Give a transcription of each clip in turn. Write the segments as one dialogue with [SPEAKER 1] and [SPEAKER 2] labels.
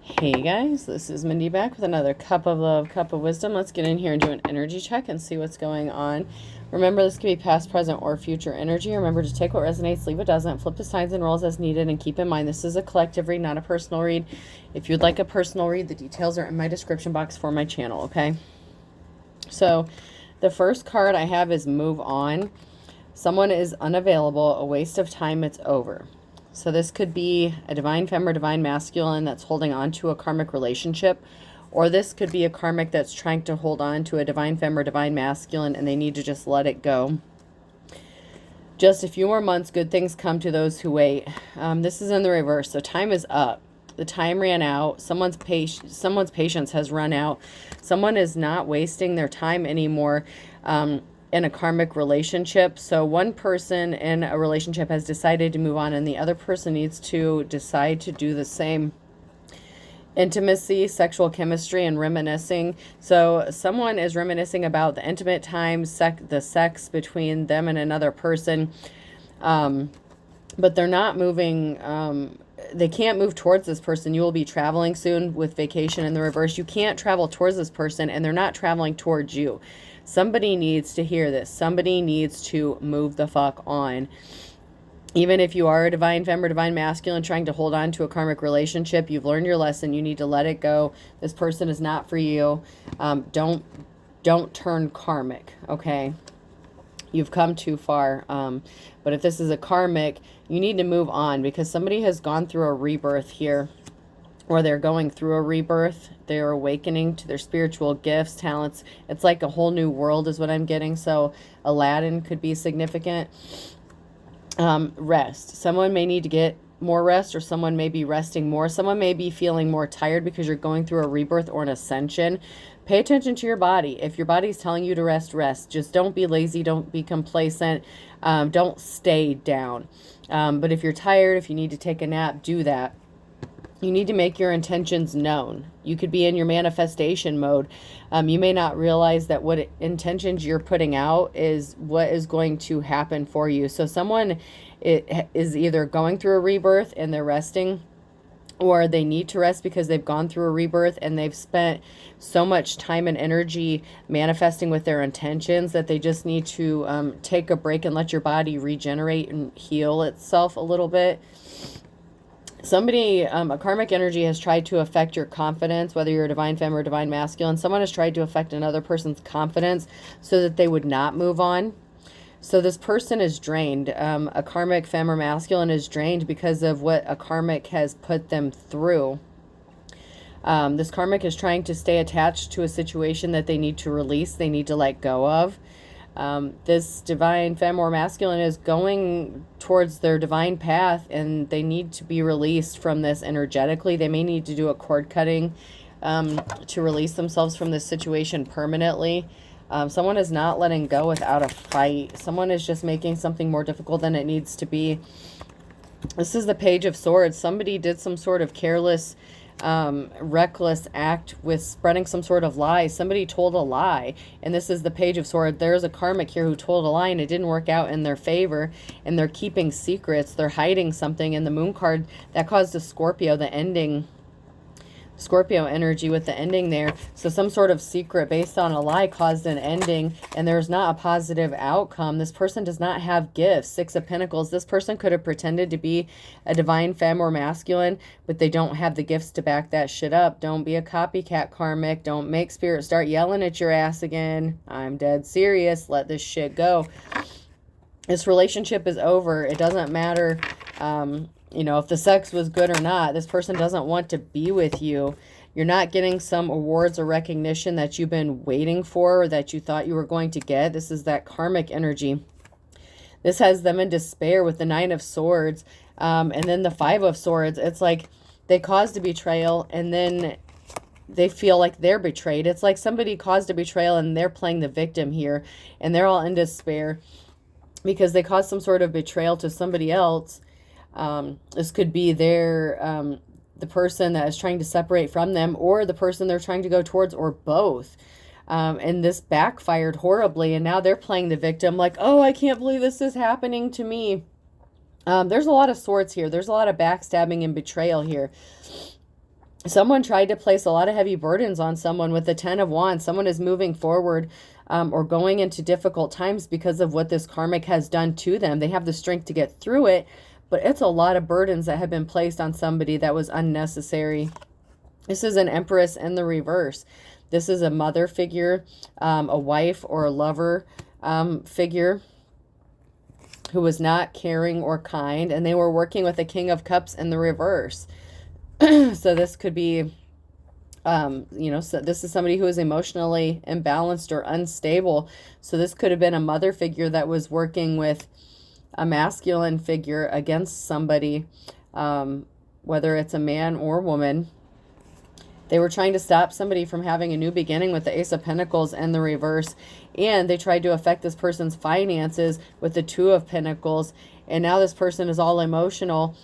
[SPEAKER 1] Hey guys, this is Mindy back with another cup of love, cup of wisdom. Let's get in here and do an energy check and see what's going on. Remember, this could be past, present, or future energy. Remember to take what resonates, leave what doesn't, flip the signs and rolls as needed, and keep in mind this is a collective read, not a personal read. If you'd like a personal read, the details are in my description box for my channel, okay? So, the first card I have is Move On. Someone is unavailable, a waste of time, it's over. So this could be a divine femme or divine masculine that's holding on to a karmic relationship, or this could be a karmic that's trying to hold on to a divine femme or divine masculine and they need to just let it go. Just a few more months, good things come to those who wait. This is in the reverse, so time is up. The time ran out. Someone's patience has run out. Someone is not wasting their time anymore. In a karmic relationship. So one person in a relationship has decided to move on and the other person needs to decide to do the same. Intimacy, sexual chemistry, and reminiscing. So someone is reminiscing about the intimate times, the sex between them and another person. But they're not moving, they can't move towards this person. You will be traveling soon with vacation in the reverse. You can't travel towards this person and they're not traveling towards you. Somebody needs to hear this. Somebody needs to move the fuck on. Even if you are a divine femme or divine masculine trying to hold on to a karmic relationship, you've learned your lesson. You need to let it go. This person is not for you. Don't turn karmic, okay? You've come too far. But if this is a karmic, you need to move on because somebody has gone through a rebirth here, or they're going through a rebirth. They're awakening to their spiritual gifts, talents. It's like a whole new world is what I'm getting. So Aladdin could be significant. Rest. Someone may need to get more rest, or someone may be resting more. Someone may be feeling more tired because you're going through a rebirth or an ascension. Pay attention to your body. If your body's telling you to rest, rest. Just don't be lazy. Don't be complacent. Don't stay down. But if you're tired, if you need to take a nap, do that. You need to make your intentions known. You could be in your manifestation mode. You may not realize that what intentions you're putting out is what is going to happen for you. So someone is either going through a rebirth and they're resting, or they need to rest because they've gone through a rebirth and they've spent so much time and energy manifesting with their intentions that they just need to take a break and let your body regenerate and heal itself a little bit. Somebody, a karmic energy has tried to affect your confidence, whether you're a divine femme or divine masculine. Someone has tried to affect another person's confidence so that they would not move on. So this person is drained. A karmic femme or masculine is drained because of what a karmic has put them through. This karmic is trying to stay attached to a situation that they need to release, they need to let go of. This divine femme or masculine is going towards their divine path and they need to be released from this energetically. They may need to do a cord cutting to release themselves from this situation permanently. Someone is not letting go without a fight. Someone is just making something more difficult than it needs to be. This is the Page of Swords. Somebody did some sort of careless reckless act with spreading some sort of lie. Somebody told a lie, and this is the Page of Swords. There's a karmic here who told a lie and it didn't work out in their favor, and they're keeping secrets. They're hiding something. In the Moon card, that caused a Scorpio, the ending, Scorpio energy with the ending there. So some sort of secret based on a lie caused an ending, and there's not a positive outcome. This person does not have gifts. Six of Pentacles. This person could have pretended to be a divine femme or masculine, but they don't have the gifts to back that shit up. Don't be a copycat, karmic. Don't make spirit start yelling at your ass again. I'm dead serious. Let this shit go. This relationship is over. It doesn't matter you know, if the sex was good or not. This person doesn't want to be with you. You're not getting some awards or recognition that you've been waiting for or that you thought you were going to get. This is that karmic energy. This has them in despair with the Nine of Swords. And then the Five of Swords. It's like they caused a betrayal and then they feel like they're betrayed. It's like somebody caused a betrayal and they're playing the victim here. And they're all in despair because they caused some sort of betrayal to somebody else. This could be their, the person that is trying to separate from them, or the person they're trying to go towards, or both. And this backfired horribly, and now they're playing the victim like, oh, I can't believe this is happening to me. There's a lot of swords here. There's a lot of backstabbing and betrayal here. Someone tried to place a lot of heavy burdens on someone with the 10 of Wands. Someone is moving forward or going into difficult times because of what this karmic has done to them. They have the strength to get through it, but it's a lot of burdens that have been placed on somebody that was unnecessary. This is an Empress in the reverse. This is a mother figure, a wife or a lover figure who was not caring or kind, and they were working with a King of Cups in the reverse. So this could be, you know, so this is somebody who is emotionally imbalanced or unstable. So this could have been a mother figure that was working with a masculine figure against somebody, whether it's a man or woman. They were trying to stop somebody from having a new beginning with the Ace of Pentacles and the reverse. And they tried to affect this person's finances with the Two of Pentacles. And now this person is all emotional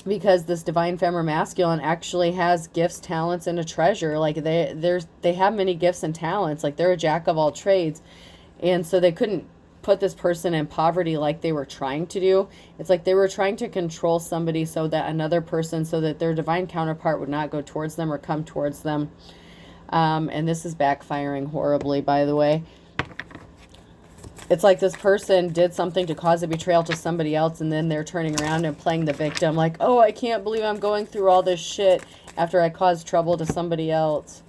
[SPEAKER 1] because this divine feminine masculine actually has gifts, talents, and a treasure. Like they have many gifts and talents. Like they're a jack of all trades. And so they couldn't put this person in poverty like they were trying to do. It's like they were trying to control somebody so that another person, so that their divine counterpart would not go towards them or come towards them. And this is backfiring horribly, by the way. It's like this person did something to cause a betrayal to somebody else, and then they're turning around and playing the victim. Like, oh, I can't believe I'm going through all this shit after I caused trouble to somebody else.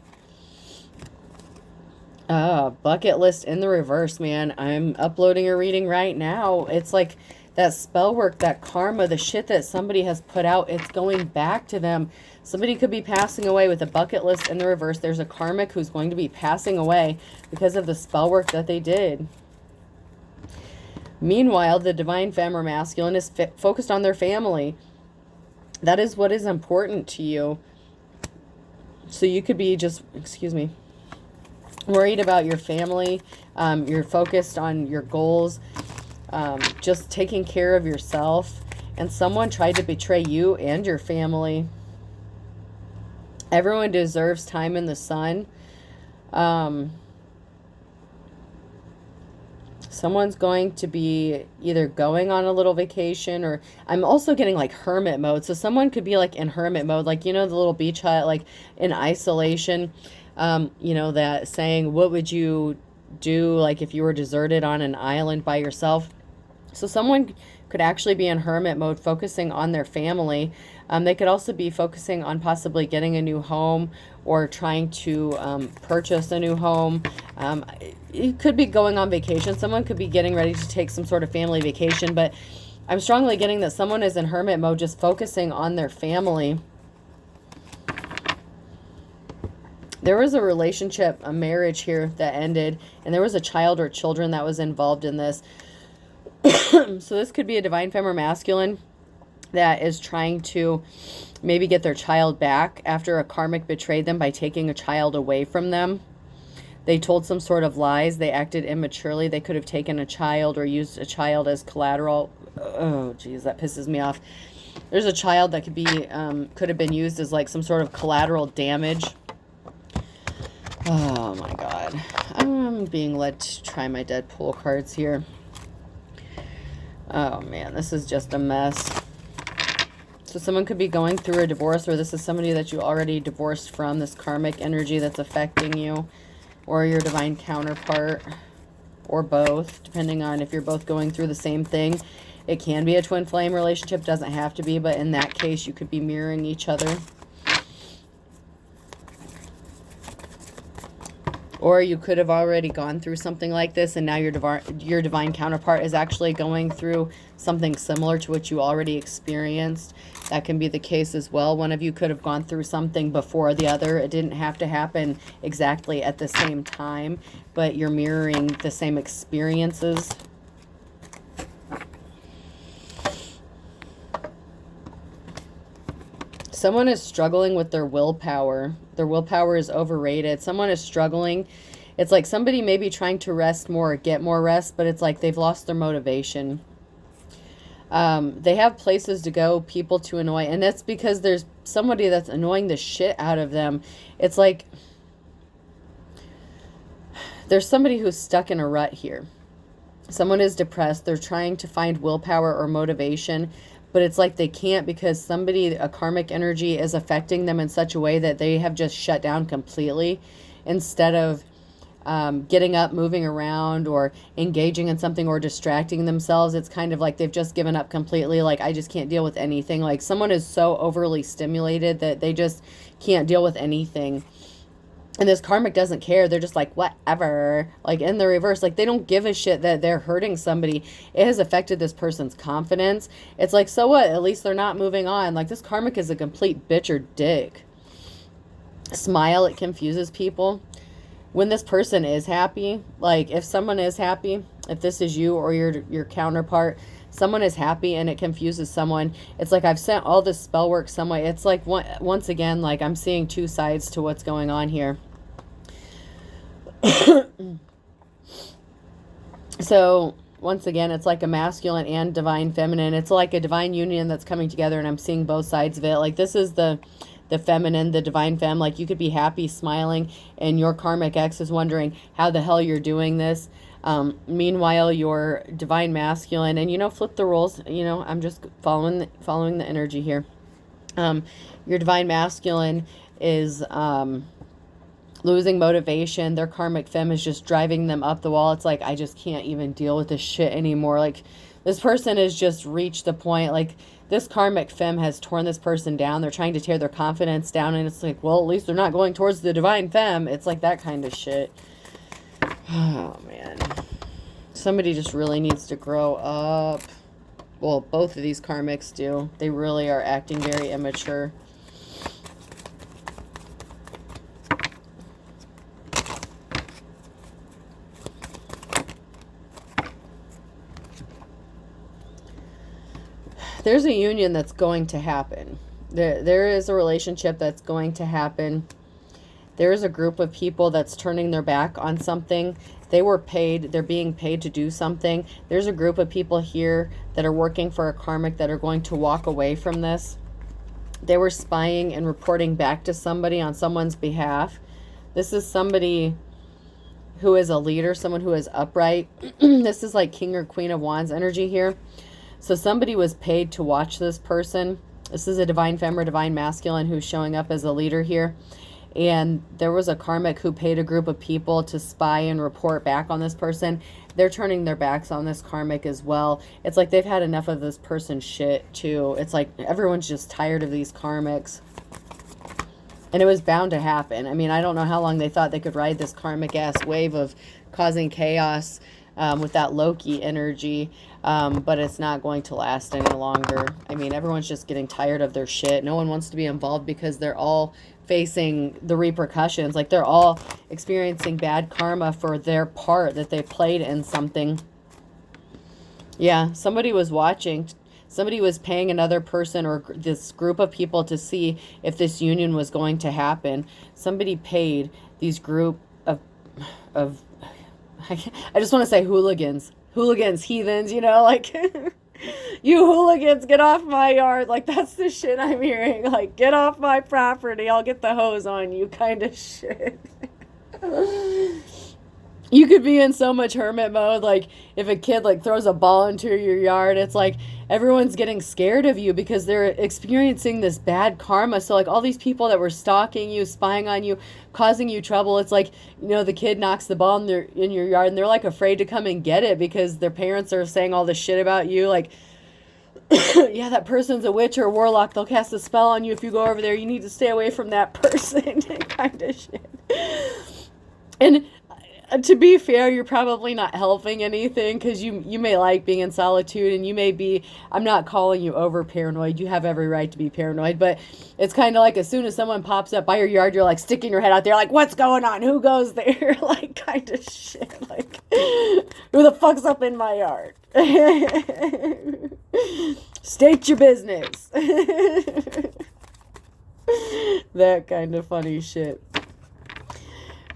[SPEAKER 1] Bucket list in the reverse, man. I'm uploading a reading right now. It's like that spell work, that karma, the shit that somebody has put out, it's going back to them. Somebody could be passing away with a bucket list in the reverse. There's a karmic who's going to be passing away because of the spell work that they did. Meanwhile, the divine femme or masculine is focused on their family. That is what is important to you. So you could be just, excuse me, worried about your family. You're focused on your goals, just taking care of yourself. And someone tried to betray you and your family. Everyone deserves time in the sun. Someone's going to be either going on a little vacation, or I'm also getting like hermit mode. So someone could be like in hermit mode, like, you know, the little beach hut, like in isolation. You know, that saying, what would you do like if you were deserted on an island by yourself? So someone could actually be in hermit mode, focusing on their family. They could also be focusing on possibly getting a new home or trying to purchase a new home. It could be going on vacation. Someone could be getting ready to take some sort of family vacation, but I'm strongly getting that someone is in hermit mode, just focusing on their family. There was a relationship, a marriage here that ended, and there was a child or children that was involved in this. So this could be a divine femme or masculine that is trying to maybe get their child back after a karmic betrayed them by taking a child away from them. They told some sort of lies. They acted immaturely. They could have taken a child or used a child as collateral. Oh, geez, that pisses me off. There's a child that could be, could have been used as like some sort of collateral damage. Oh my God. I'm being led to try my Deadpool cards here. Oh man, this is just a mess. So someone could be going through a divorce, or this is somebody that you already divorced from, this karmic energy that's affecting you, or your divine counterpart, or both, depending on if you're both going through the same thing. It can be a twin flame relationship, doesn't have to be, but in that case, you could be mirroring each other. Or you could have already gone through something like this, and now your divine counterpart is actually going through something similar to what you already experienced. That can be the case as well. One of you could have gone through something before the other. It didn't have to happen exactly at the same time, but you're mirroring the same experiences. Someone is struggling with their willpower. Their willpower is overrated. Someone is struggling. It's like somebody may be trying to rest more or get more rest, but it's like they've lost their motivation. They have places to go, people to annoy, and that's because there's somebody that's annoying the shit out of them. It's like there's somebody who's stuck in a rut here. Someone is depressed. They're trying to find willpower or motivation, but it's like they can't because somebody, a karmic energy, is affecting them in such a way that they have just shut down completely instead of getting up, moving around, or engaging in something, or distracting themselves. It's kind of like they've just given up completely. Like, I just can't deal with anything. Like, someone is so overly stimulated that they just can't deal with anything. And this karmic doesn't care. They're just like, whatever. Like, in the reverse, like, they don't give a shit that they're hurting somebody. It has affected this person's confidence. It's like, so what? At least they're not moving on. Like, this karmic is a complete bitch or dick. Smile, it confuses people. When this person is happy, like, if someone is happy, if this is you or your counterpart, someone is happy and it confuses someone. It's like I've sent all this spell work some way. It's like, once again, like, I'm seeing two sides to what's going on here. So once again, it's like a masculine and divine feminine. It's like a divine union that's coming together, and I'm seeing both sides of it. Like, this is the feminine, the divine femme. Like, you could be happy, smiling, and your karmic ex is wondering how the hell you're doing this. Meanwhile, your divine masculine, and, you know, flip the roles. You know, I'm just following the energy here. Your divine masculine is losing motivation. Their karmic femme is just driving them up the wall. It's like, I just can't even deal with this shit anymore. Like, this person has just reached the point. Like, this karmic femme has torn this person down. They're trying to tear their confidence down, and it's like, well, at least they're not going towards the divine femme. It's like that kind of shit. Oh, man. Somebody just really needs to grow up. Well, both of these karmics do. They really are acting very immature. There's a union that's going to happen. There is a relationship that's going to happen. There is a group of people that's turning their back on something. They were paid. They're being paid to do something. There's a group of people here that are working for a karmic that are going to walk away from this. They were spying and reporting back to somebody on someone's behalf. This is somebody who is a leader, someone who is upright. This is like King or Queen of Wands energy here. So somebody was paid to watch this person. This is a divine femme or divine masculine who's showing up as a leader here. And there was a karmic who paid a group of people to spy and report back on this person. They're turning their backs on this karmic as well. It's like they've had enough of this person's shit too. It's like everyone's just tired of these karmics. And it was bound to happen. I mean, I don't know how long they thought they could ride this karmic ass wave of causing chaos with that Loki energy. But it's not going to last any longer. I mean, everyone's just getting tired of their shit. No one wants to be involved because they're all facing the repercussions. Like, they're all experiencing bad karma for their part that they played in something. Yeah, somebody was watching. Somebody was paying another person or this group of people to see if this union was going to happen. Somebody paid these group of I just want to say hooligans, heathens, you know, like, you hooligans, get off my yard. Like, that's the shit I'm hearing. Like, get off my property, I'll get the hose on you kind of shit. You could be in so much hermit mode. Like, if a kid, like, throws a ball into your yard, it's like everyone's getting scared of you because they're experiencing this bad karma. So, like, all these people that were stalking you, spying on you, causing you trouble, it's like, you know, the kid knocks the ball in your yard, and they're, like, afraid to come and get it because their parents are saying all this shit about you. Like, yeah, that person's a witch or a warlock. They'll cast a spell on you if you go over there. You need to stay away from that person kind of shit. And to be fair, you're probably not helping anything because you may like being in solitude, and you may be, I'm not calling you over paranoid. You have every right to be paranoid, but it's kind of like as soon as someone pops up by your yard, you're like sticking your head out there like, what's going on? Who goes there? Like, kind of shit. Like, who the fuck's up in my yard? State your business. That kind of funny shit.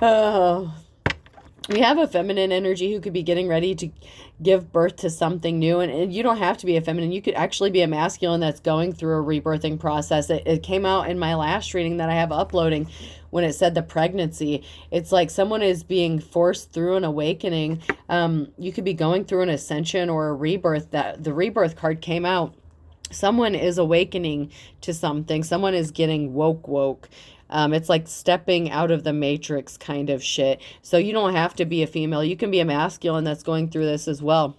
[SPEAKER 1] Oh. We have a feminine energy who could be getting ready to give birth to something new. And you don't have to be a feminine. You could actually be a masculine that's going through a rebirthing process. It came out in my last reading that I have uploading when it said the pregnancy. It's like someone is being forced through an awakening. You could be going through an ascension or a rebirth. That the rebirth card came out Someone is awakening to something. Someone is getting woke. It's like stepping out of the matrix kind of shit. So you don't have to be a female. You can be a masculine that's going through this as well.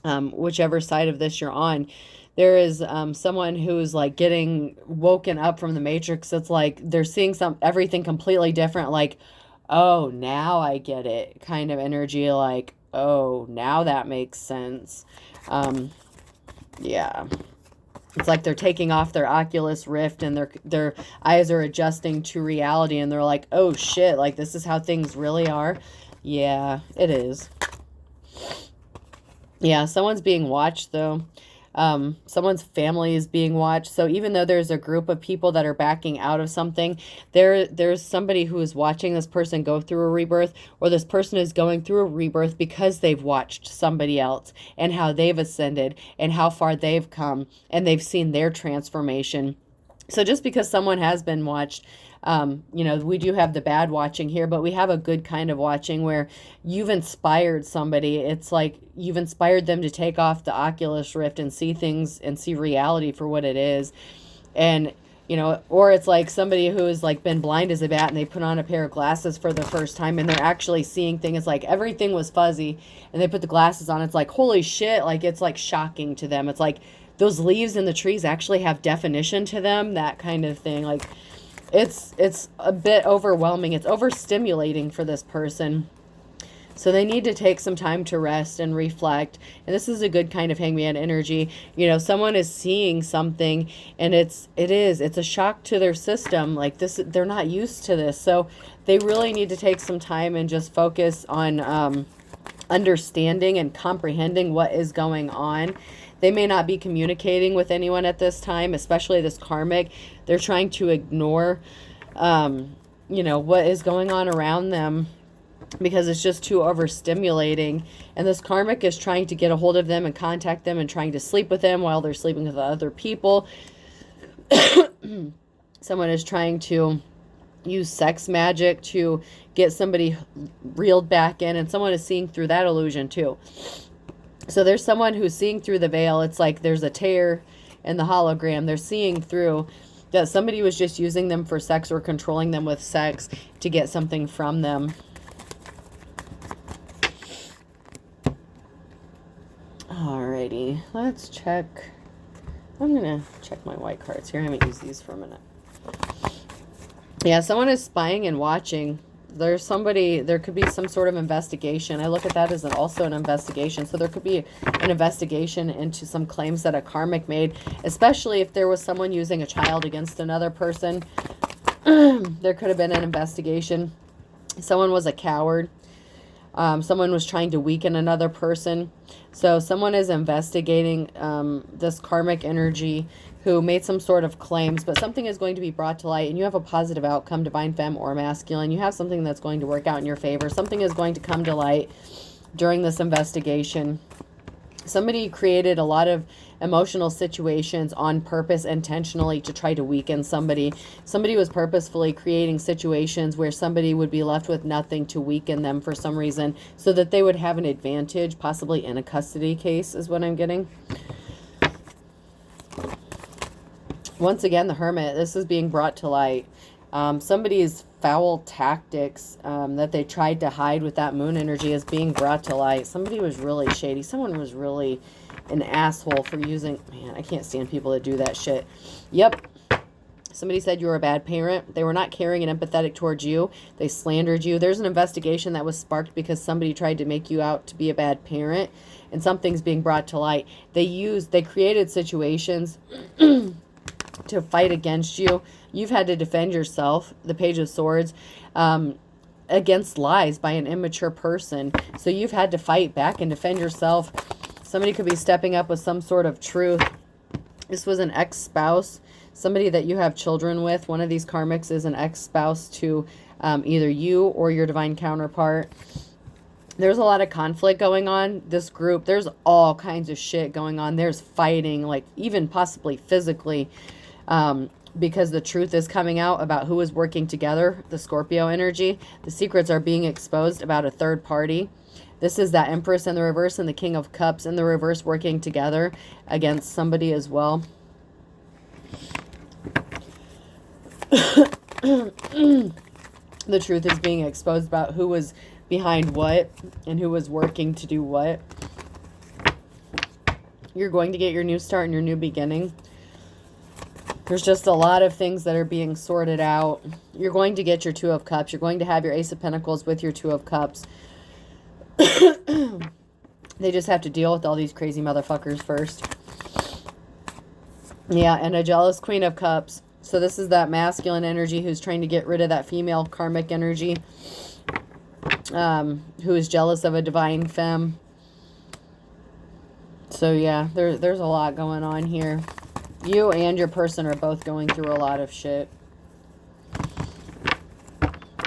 [SPEAKER 1] Whichever side of this you're on. There is someone who's like getting woken up from the matrix. It's like they're seeing everything completely different. Like, oh, now I get it kind of energy. Like, oh, now that makes sense. Yeah. It's like they're taking off their Oculus Rift and their eyes are adjusting to reality and they're like, oh shit, like this is how things really are. Yeah, it is. Yeah, someone's being watched though. Someone's family is being watched. So even though there's a group of people that are backing out of something, there's somebody who is watching this person go through a rebirth, or this person is going through a rebirth because they've watched somebody else and how they've ascended and how far they've come and they've seen their transformation. So just because someone has been watched, you know, we do have the bad watching here, but we have a good kind of watching where you've inspired somebody. It's like you've inspired them to take off the Oculus Rift and see things and see reality for what it is. And, you know, or it's like somebody who has like been blind as a bat and they put on a pair of glasses for the first time and they're actually seeing things. Like everything was fuzzy and they put the glasses on. It's like, holy shit. Like, it's like shocking to them. It's like those leaves in the trees actually have definition to them, that kind of thing. Like, it's a bit overwhelming. It's overstimulating for this person. So they need to take some time to rest and reflect. And this is a good kind of hangman energy. You know, someone is seeing something and it's a shock to their system. Like this, they're not used to this. So they really need to take some time and just focus on understanding and comprehending what is going on. They may not be communicating with anyone at this time, especially this karmic. They're trying to ignore, you know, what is going on around them because it's just too overstimulating. And this karmic is trying to get a hold of them and contact them and trying to sleep with them while they're sleeping with other people. Someone is trying to use sex magic to get somebody reeled back in, and someone is seeing through that illusion too. So there's someone who's seeing through the veil. It's like there's a tear in the hologram. They're seeing through that somebody was just using them for sex or controlling them with sex to get something from them. Alrighty, let's check. I'm going to check my white cards here. I haven't used these for a minute. Yeah, someone is spying and watching. There's somebody, there could be some sort of investigation. I look at that as also an investigation. So there could be an investigation into some claims that a karmic made, especially if there was someone using a child against another person. There could have been an investigation. Someone was a coward. Someone was trying to weaken another person. So someone is investigating this karmic energy who made some sort of claims, but something is going to be brought to light and you have a positive outcome, divine femme or masculine. You have something that's going to work out in your favor. Something is going to come to light during this investigation. Somebody created a lot of emotional situations on purpose, intentionally, to try to weaken somebody. Somebody was purposefully creating situations where somebody would be left with nothing to weaken them for some reason so that they would have an advantage, possibly in a custody case is what I'm getting. Once again, the Hermit, this is being brought to light. Somebody's foul tactics that they tried to hide with that moon energy is being brought to light. Somebody was really shady. Someone was really an asshole for using... Man, I can't stand people that do that shit. Yep. Somebody said you were a bad parent. They were not caring and empathetic towards you. They slandered you. There's an investigation that was sparked because somebody tried to make you out to be a bad parent. And something's being brought to light. They created situations... to fight against you. You've had to defend yourself, the Page of Swords, against lies by an immature person. So you've had to fight back and defend yourself. Somebody could be stepping up with some sort of truth. This was an ex-spouse, somebody that you have children with. One of these karmics is an ex-spouse to either you or your divine counterpart. There's a lot of conflict going on. This group, there's all kinds of shit going on. There's fighting, like even possibly physically, because the truth is coming out about who is working together, the Scorpio energy. The secrets are being exposed about a third party. This is that Empress in the reverse and the King of Cups in the reverse working together against somebody as well. The truth is being exposed about who was behind what and who was working to do what. You're going to get your new start and your new beginning. There's just a lot of things that are being sorted out. You're going to get your Two of Cups. You're going to have your Ace of Pentacles with your Two of Cups. They just have to deal with all these crazy motherfuckers first. Yeah, and a jealous Queen of Cups. So this is that masculine energy who's trying to get rid of that female karmic energy. Who is jealous of a divine femme. So yeah, there's a lot going on here. You and your person are both going through a lot of shit.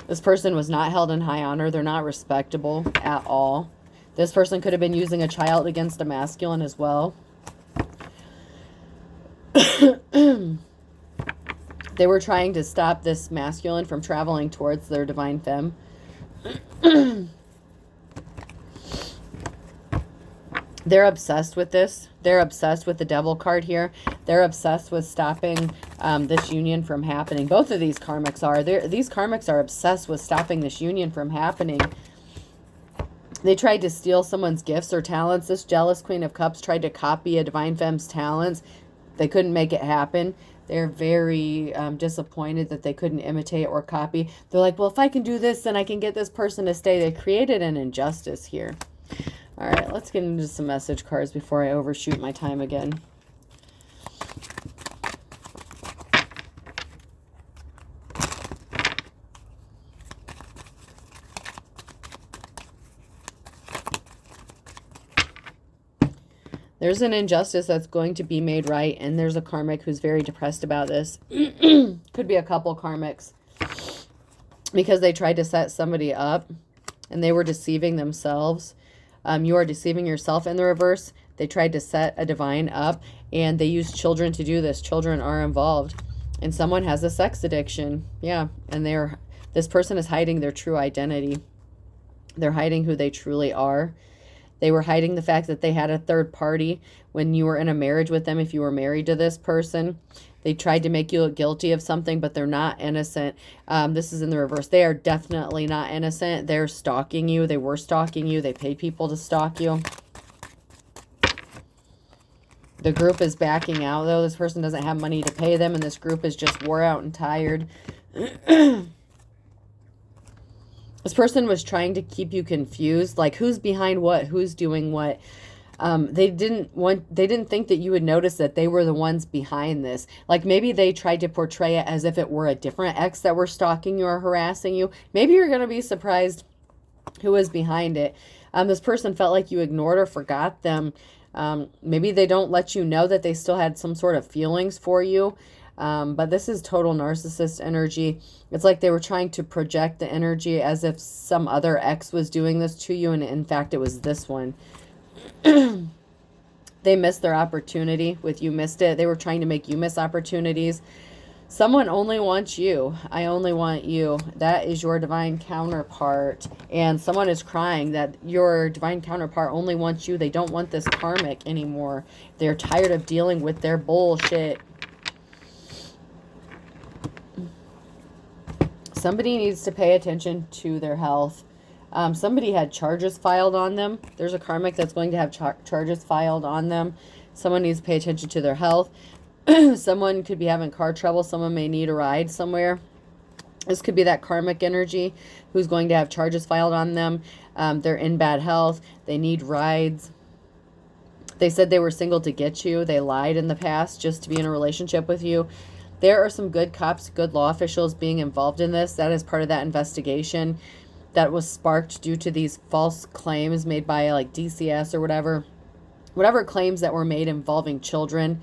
[SPEAKER 1] This person was not held in high honor. They're not respectable at all. This person could have been using a child against a masculine as well. They were trying to stop this masculine from traveling towards their divine femme. They're obsessed with this. They're obsessed with the devil card here. They're obsessed with stopping this union from happening. Both of these karmics are. These karmics are obsessed with stopping this union from happening. They tried to steal someone's gifts or talents. This jealous Queen of Cups tried to copy a divine femme's talents. They couldn't make it happen. They're very disappointed that they couldn't imitate or copy. They're like, well, if I can do this, then I can get this person to stay. They created an injustice here. All right, let's get into some message cards before I overshoot my time again. There's an injustice that's going to be made right, and there's a karmic who's very depressed about this. Could be a couple karmics. Because they tried to set somebody up, and they were deceiving themselves. You are deceiving yourself in the reverse. They tried to set a divine up, and they used children to do this. Children are involved. And someone has a sex addiction. Yeah, and this person is hiding their true identity. They're hiding who they truly are. They were hiding the fact that they had a third party when you were in a marriage with them, if you were married to this person. They tried to make you look guilty of something, but they're not innocent. This is in the reverse. They are definitely not innocent. They're stalking you. They were stalking you. They paid people to stalk you. The group is backing out, though. This person doesn't have money to pay them, and this group is just wore out and tired. This person was trying to keep you confused, like who's behind what, who's doing what. They didn't think that you would notice that they were the ones behind this. Like maybe they tried to portray it as if it were a different ex that were stalking you or harassing you. Maybe you're going to be surprised who was behind it. This person felt like you ignored or forgot them. Maybe they don't let you know that they still had some sort of feelings for you. But this is total narcissist energy. It's like they were trying to project the energy as if some other ex was doing this to you, and in fact it was this one. They missed their opportunity with you missed it. They were trying to make you miss opportunities. Someone only wants you. I only want you. That is your divine counterpart. And someone is crying that your divine counterpart only wants you. They don't want this karmic anymore. They're tired of dealing with their bullshit. Somebody needs to pay attention to their health. Somebody had charges filed on them. There's a karmic that's going to have charges filed on them. Someone needs to pay attention to their health. Someone could be having car trouble. Someone may need a ride somewhere. This could be that karmic energy who's going to have charges filed on them. They're in bad health. They need rides. They said they were single to get you. They lied in the past just to be in a relationship with you. There are some good cops, good law officials being involved in this. That is part of that investigation that was sparked due to these false claims made by like DCS or whatever claims that were made involving children.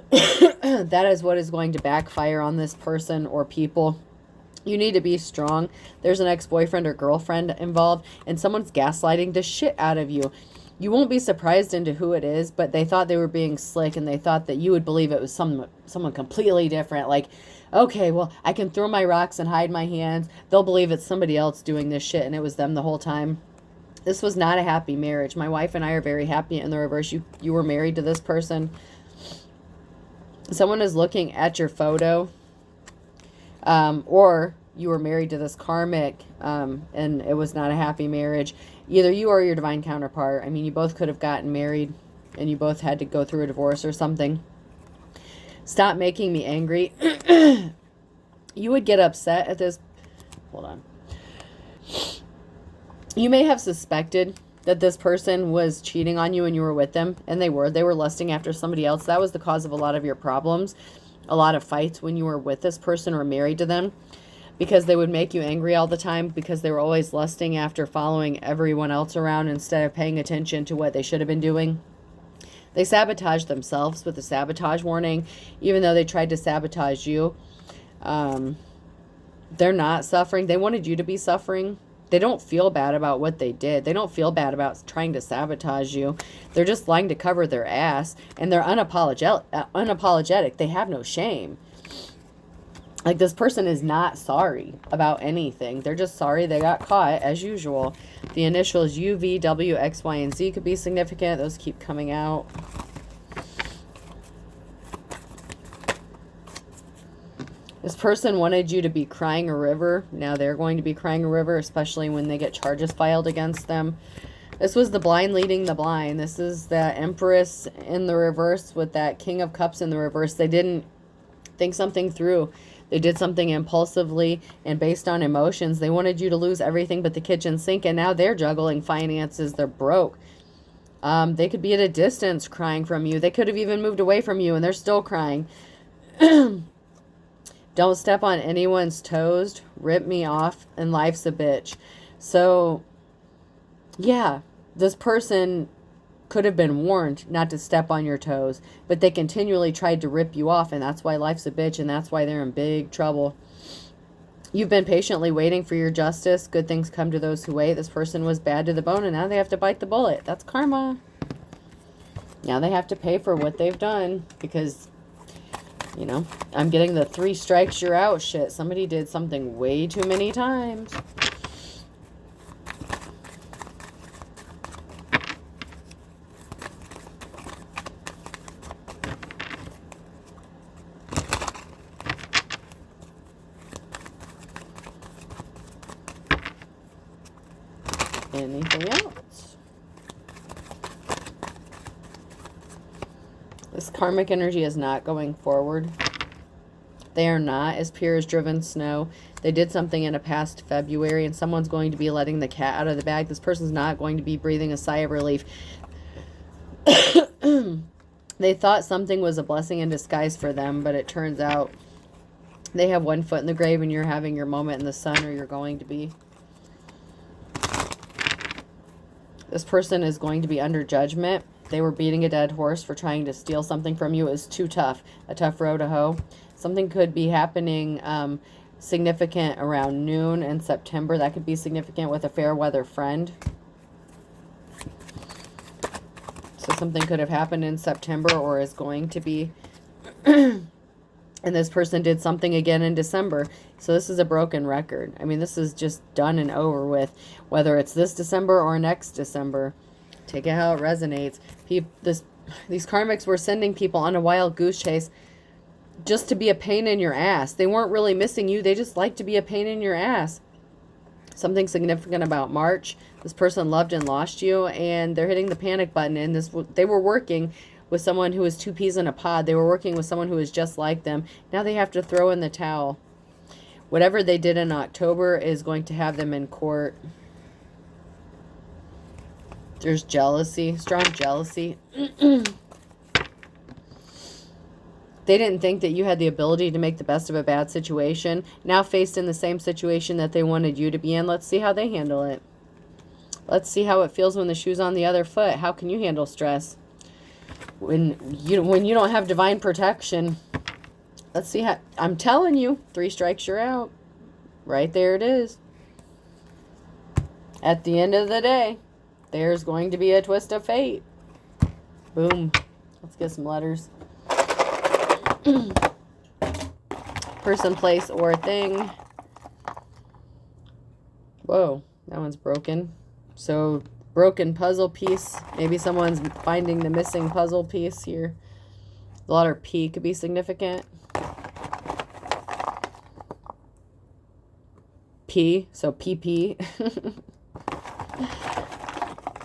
[SPEAKER 1] That is what is going to backfire on this person or people. You need to be strong. There's an ex-boyfriend or girlfriend involved, and someone's gaslighting the shit out of you. You won't be surprised into who it is, but they thought they were being slick, and they thought that you would believe it was someone completely different. Like, okay, well, I can throw my rocks and hide my hands. They'll believe it's somebody else doing this shit, and it was them the whole time. This was not a happy marriage. My wife and I are very happy in the reverse. You were married to this person. Someone is looking at your photo Or you were married to this karmic, and it was not a happy marriage. Either you or your divine counterpart. I mean, you both could have gotten married and you both had to go through a divorce or something. Stop making me angry. You would get upset at this. Hold on. You may have suspected that this person was cheating on you when you were with them, and they were. They were lusting after somebody else. That was the cause of a lot of your problems, a lot of fights when you were with this person or married to them, because they would make you angry all the time because they were always lusting after following everyone else around instead of paying attention to what they should have been doing. They sabotaged themselves with a sabotage warning, even though they tried to sabotage you. They're not suffering. They wanted you to be suffering. They don't feel bad about what they did. They don't feel bad about trying to sabotage you. They're just lying to cover their ass, and they're unapologetic. They have no shame. Like, this person is not sorry about anything. They're just sorry they got caught, as usual. The initials U, V, W, X, Y, and Z could be significant. Those keep coming out. This person wanted you to be crying a river. Now they're going to be crying a river, especially when they get charges filed against them. This was the blind leading the blind. This is the Empress in the reverse with that King of Cups in the reverse. They didn't think something through. They did something impulsively and based on emotions. They wanted you to lose everything but the kitchen sink, and now they're juggling finances. They're broke. They could be at a distance crying from you. They could have even moved away from you, and they're still crying. Don't step on anyone's toes. Rip me off, and life's a bitch. So, yeah, this person could have been warned not to step on your toes, but they continually tried to rip you off, and that's why life's a bitch, and that's why they're in big trouble. You've been patiently waiting for your justice. Good things come to those who wait. This person was bad to the bone, and now they have to bite the bullet. That's karma. Now they have to pay for what they've done because, you know, I'm getting the 3 strikes, you're out shit. Somebody did something way too many times. Anything else? This karmic energy is not going forward. They are not as pure as driven snow. They did something in a past February, and someone's going to be letting the cat out of the bag. This person's not going to be breathing a sigh of relief. They thought something was a blessing in disguise for them, but it turns out they have one foot in the grave, and you're having your moment in the sun, or you're going to be. This person is going to be under judgment. They were beating a dead horse for trying to steal something from you. It was too tough. A tough row to hoe. Something could be happening significant around noon in September. That could be significant with a fair weather friend. So something could have happened in September or is going to be. And this person did something again in December. So this is a broken record. I mean, this is just done and over with. Whether it's this December or next December. Take it how it resonates. These karmics were sending people on a wild goose chase just to be a pain in your ass. They weren't really missing you. They just like to be a pain in your ass. Something significant about March. This person loved and lost you, and they're hitting the panic button. And they were working with someone who was 2 peas in a pod. They were working with someone who was just like them. Now they have to throw in the towel. Whatever they did in October is going to have them in court. There's jealousy, strong jealousy. They didn't think that you had the ability to make the best of a bad situation. Now faced in the same situation that they wanted you to be in, let's see how they handle it. Let's see how it feels when the shoe's on the other foot. How can you handle stress? When you don't have divine protection. Let's see how, I'm telling you, 3 strikes, you're out. Right there it is. At the end of the day, there's going to be a twist of fate. Boom. Let's get some letters. Person, place, or thing. Whoa, that one's broken. So, broken puzzle piece. Maybe someone's finding the missing puzzle piece here. The letter P could be significant. key, so PP.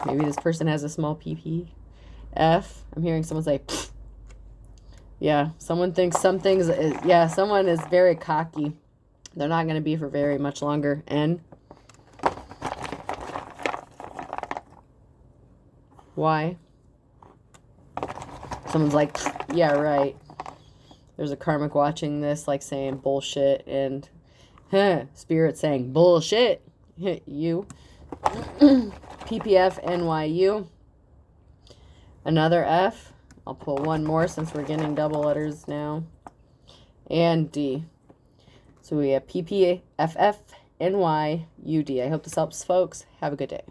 [SPEAKER 1] Maybe this person has a small PP. F, I'm hearing someone say, pfft. Yeah, someone thinks something's, yeah, someone is very cocky. They're not going to be for very much longer. N. Y. Someone's like, yeah, right. There's a karmic watching this, like saying bullshit, and spirit saying bullshit. You. PPF, NYU. Another F. I'll pull one more since we're getting double letters now. And D. So we have PPFF, NY, UD. I hope this helps, folks. Have a good day.